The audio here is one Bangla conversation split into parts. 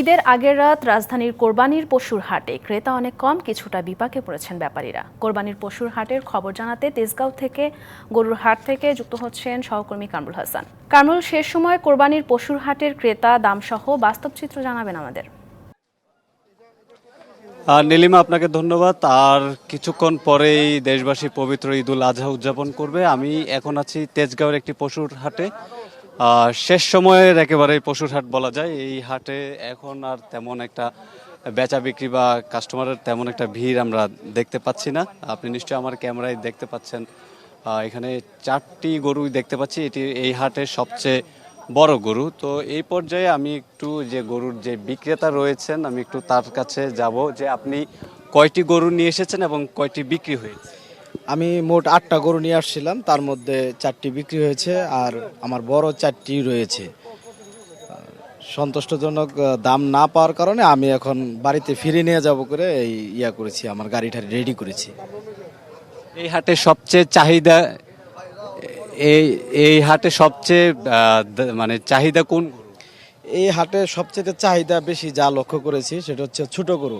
ঈদের আগের রাত রাজধানীর কোরবানির পশুর হাটে ক্রেতা অনেক কম, কিছুটা বিপাকে পড়েছেন ব্যাপারীরা। কোরবানির পশুর হাটের খবর জানাতে তেজগাঁও থেকে গরুর হাট থেকে যুক্ত হচ্ছেন সহকর্মী কামরুল হাসান। কামরুল, শেষ সময় কোরবানির পশুর হাটের ক্রেতা দামসহ বাস্তব চিত্র জানাবেন আমাদের। নীলিমা, আপনাকে ধন্যবাদ। আর কিছুক্ষণ পরেই দেশবাসী পবিত্র ঈদুল আজহা উদযাপন করবে। আমি এখন আছি তেজগাঁওয়ের একটি পশুর হাটে। শেষ সময়ের একেবারে পশুর হাট বলা যায়। এই হাটে এখন আর তেমন একটা বেচা বিক্রি বা কাস্টমারের তেমন একটা ভিড় আমরা দেখতে পাচ্ছি না। আপনি নিশ্চয়ই আমার ক্যামেরায় দেখতে পাচ্ছেন, এখানে 4টি গরু দেখতে পাচ্ছি। এটি এই হাটের সবচেয়ে বড় গরু। তো এই পর্যায়ে আমি একটু যে গরুর যে বিক্রেতা রয়েছেন, আমি একটু তার কাছে যাব যে আপনি কয়টি গরু নিয়ে এসেছেন এবং কয়টি বিক্রি হয়েছে। আমি মোট 8টা গরু নিয়ে আসছিলাম, তার মধ্যে 4টি বিক্রি হয়েছে আর আমার বড় 4টি রয়েছে। সন্তুষ্টজনক দাম না পাওয়ার কারণে আমি এখন বাড়িতে ফিরে নিয়ে যাব করে করেছি, আমার গাড়িটা রেডি করেছি। এই হাটে সবচেয়ে চাহিদা এই এই হাটে সবচেয়ে মানে চাহিদা কোন গরু? এই হাটে সবচেয়ে চাহিদা বেশি যা লক্ষ্য করেছি সেটা হচ্ছে ছোট গরু।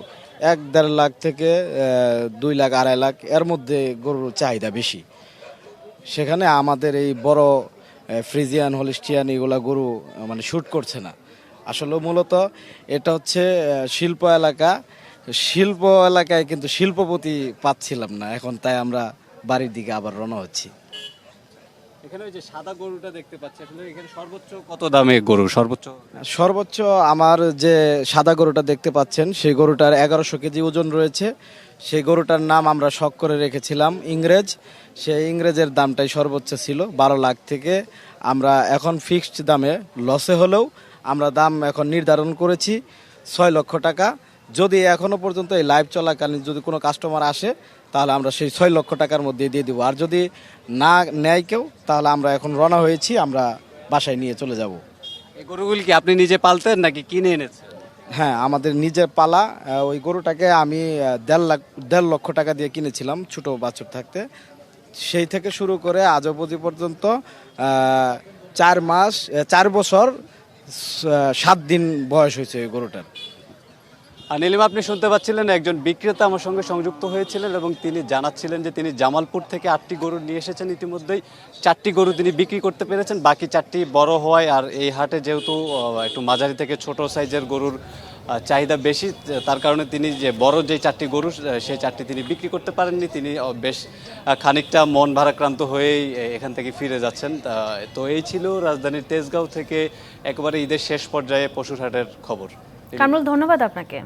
1-1.5 লাখ থেকে 2 লাখ 2.5 লাখ এর মধ্যে গরুর চাহিদা বেশি। সেখানে আমাদের এই বড় ফ্রিজিয়ান, হলিস্টিয়ান এগুলা গরু মানে শ্যুট করছে না। আসলে মূলত এটা হচ্ছে শিল্প এলাকা। শিল্প এলাকায় কিন্তু শিল্পপতি পাচ্ছিলাম না, এখন তাই আমরা বাড়ির দিকে আবার রওনা হচ্ছি। এখানে ওই যে সাদা গরুটা দেখতে পাচ্ছি, আসলে এখানে সর্বোচ্চ কত দামে গরু? সর্বোচ্চ আমার যে সাদা গরুটা দেখতে পাচ্ছেন সেই গরুটার 1100 কেজি ওজন রয়েছে। সেই গরুটার নাম আমরা শখ করে রেখেছিলাম ইংরেজ। সেই ইংরেজের দামটাই সর্বোচ্চ ছিল 12 লাখ থেকে। আমরা এখন ফিক্সড দামে লসে হলেও আমরা দাম এখন নির্ধারণ করেছি 6 লক্ষ টাকা। যদি এখনো পর্যন্ত এই লাইভ চলাকালীন যদি কোনো কাস্টমার আসে তাহলে আমরা সেই 6 লক্ষ টাকার মধ্যে দিয়ে দেবো। আর যদি না নেয় কেউ তাহলে আমরা এখন রওনা হয়েছি, আমরা বাসায় নিয়ে চলে যাব। এই গরুগুলি কি আপনি নিজে পালতেন নাকি কিনে এনেছেন? হ্যাঁ, আমাদের নিজের পালা। ওই গরুটাকে আমি 1.5 লক্ষ টাকা দিয়ে কিনেছিলাম ছোট বাছুর থাকতে। সেই থেকে শুরু করে আজ অবধি পর্যন্ত 4 বছর 7 দিন বয়স হয়েছে ওই গরুটার। আর নীলিমা, আপনি শুনতে পাচ্ছিলেন একজন বিক্রেতা আমার সঙ্গে সংযুক্ত হয়েছিলেন এবং তিনি জানাচ্ছিলেন যে তিনি জামালপুর থেকে 8টি গরু নিয়ে এসেছেন। ইতিমধ্যেই 4টি গরু তিনি বিক্রি করতে পেরেছেন, বাকি 4টি বড় হওয়ায় আর এই হাটে যেহেতু একটু মাঝারি থেকে ছোট সাইজের গরুর চাহিদা বেশি, তার কারণে তিনি যে বড় যে 4টি গরু সেই 4টি তিনি বিক্রি করতে পারেননি। তিনি বেশ খানিকটা মন ভারাক্রান্ত হয়েই এখান থেকে ফিরে যাচ্ছেন। তো এই ছিল রাজধানীর তেজগাঁও থেকে একেবারে ঈদের শেষ পর্যায়ে পশুর হাটের খবর। কামরুল, ধন্যবাদ আপনাকে।